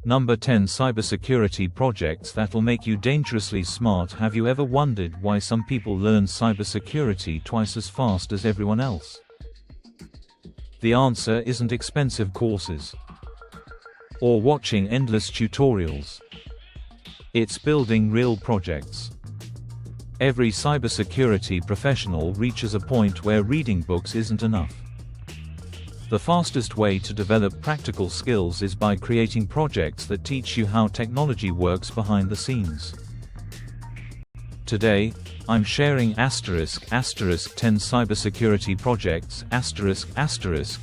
Number 10. Cybersecurity projects that'll make you dangerously smart. Have you ever wondered why some people learn cybersecurity twice as fast as everyone else? The answer isn't expensive courses or watching endless tutorials. It's building real projects. Every cybersecurity professional reaches a point where reading books isn't enough. The fastest way to develop practical skills is by creating projects that teach you how technology works behind the scenes. Today, I'm sharing ***10 cybersecurity projects ***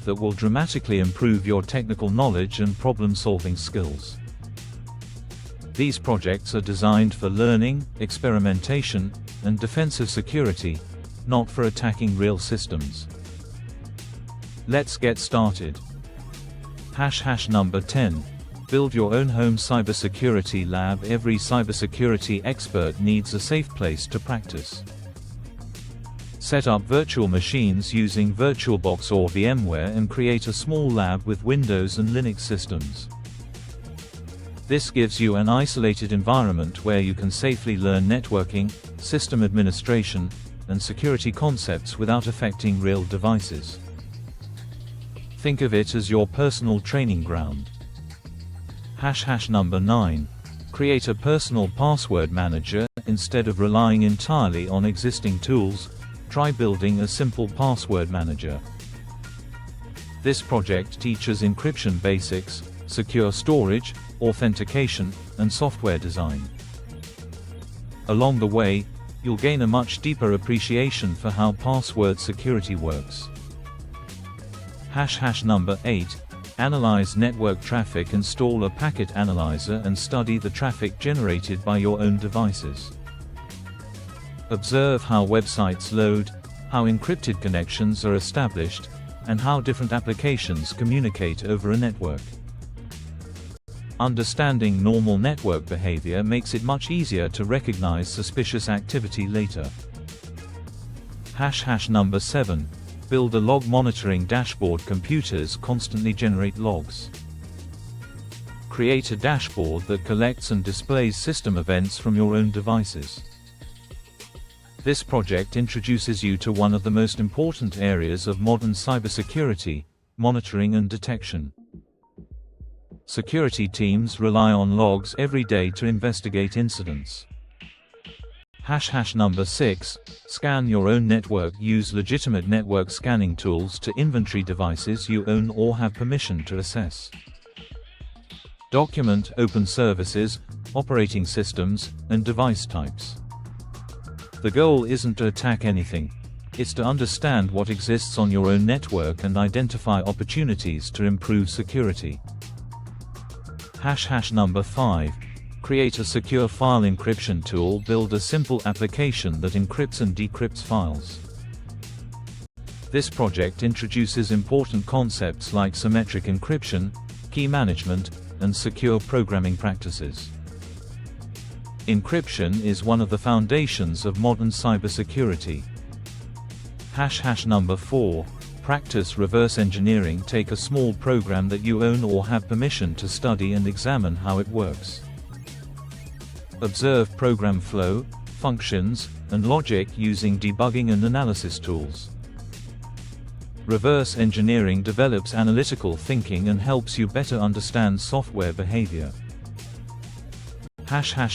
that will dramatically improve your technical knowledge and problem-solving skills. These projects are designed for learning, experimentation, and defensive security, not for attacking real systems. Let's get started. Number 10. Build your own home cybersecurity lab. Every cybersecurity expert needs a safe place to practice. Set up virtual machines using VirtualBox or VMware and create a small lab with Windows and Linux systems. This gives you an isolated environment where you can safely learn networking, system administration, and security concepts without affecting real devices. Think of it as your personal training ground. Number 9. Create a personal password manager. Instead of relying entirely on existing tools, try building a simple password manager. This project teaches encryption basics, secure storage, authentication, and software design. Along the way, you'll gain a much deeper appreciation for how password security works. Number 8. Analyze network traffic. Install a packet analyzer and study the traffic generated by your own devices. Observe how websites load, how encrypted connections are established, and how different applications communicate over a network. Understanding normal network behavior makes it much easier to recognize suspicious activity later. Number 7. Build a log monitoring dashboard. Computers constantly generate logs. Create a dashboard that collects and displays system events from your own devices. This project introduces you to one of the most important areas of modern cybersecurity: monitoring and detection. Security teams rely on logs every day to investigate incidents. Number 6. Scan your own network. Use legitimate network scanning tools to inventory devices you own or have permission to access. Document open services, operating systems, and device types. The goal isn't to attack anything. It's to understand what exists on your own network and identify opportunities to improve security. Number 5. Create a secure file encryption tool. Build a simple application that encrypts and decrypts files. This project introduces important concepts like symmetric encryption, key management, and secure programming practices. Encryption is one of the foundations of modern cybersecurity. Number 4. Practice reverse engineering. Take a small program that you own or have permission to study and examine how it works. Observe program flow, functions, and logic using debugging and analysis tools. Reverse engineering develops analytical thinking and helps you better understand software behavior.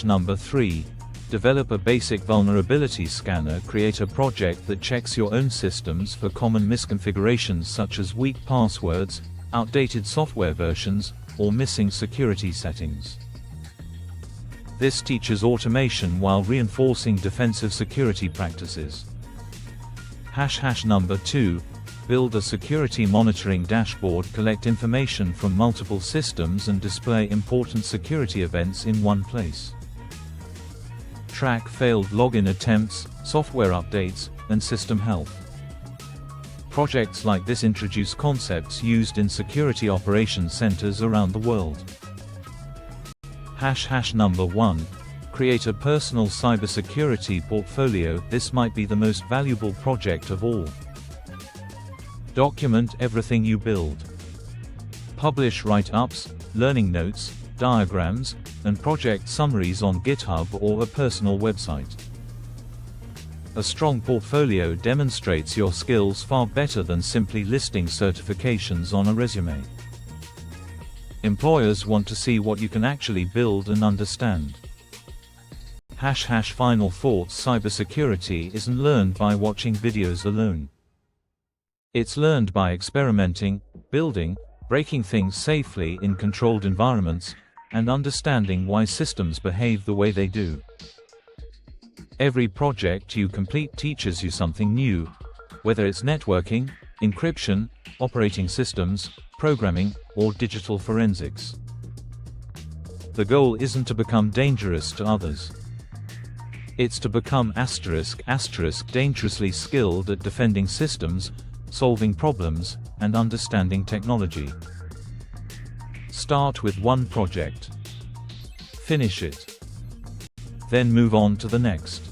Number 3. Develop a basic vulnerability scanner. Create a project that checks your own systems for common misconfigurations such as weak passwords, outdated software versions, or missing security settings. This teaches automation while reinforcing defensive security practices. Number 2. Build a security monitoring dashboard. Collect information from multiple systems and display important security events in one place. Track failed login attempts, software updates, and system health. Projects like this introduce concepts used in security operations centers around the world. Number 1. Create a personal cybersecurity portfolio. This might be the most valuable project of all. Document everything you build. Publish write-ups, learning notes, diagrams, and project summaries on GitHub or a personal website. A strong portfolio demonstrates your skills far better than simply listing certifications on a resume. Employers want to see what you can actually build and understand. Final thoughts: cybersecurity isn't learned by watching videos alone. It's learned by experimenting, building, breaking things safely in controlled environments, and understanding why systems behave the way they do. Every project you complete teaches you something new, whether it's networking, encryption, operating systems, programming, or digital forensics. The goal isn't to become dangerous to others. It's to become dangerously skilled at defending systems, solving problems, and understanding technology. Start with one project. Finish it. Then move on to the next.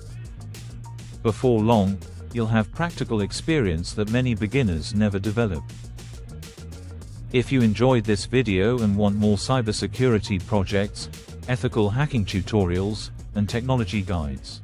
Before long, you'll have practical experience that many beginners never develop. If you enjoyed this video and want more cybersecurity projects, ethical hacking tutorials, and technology guides,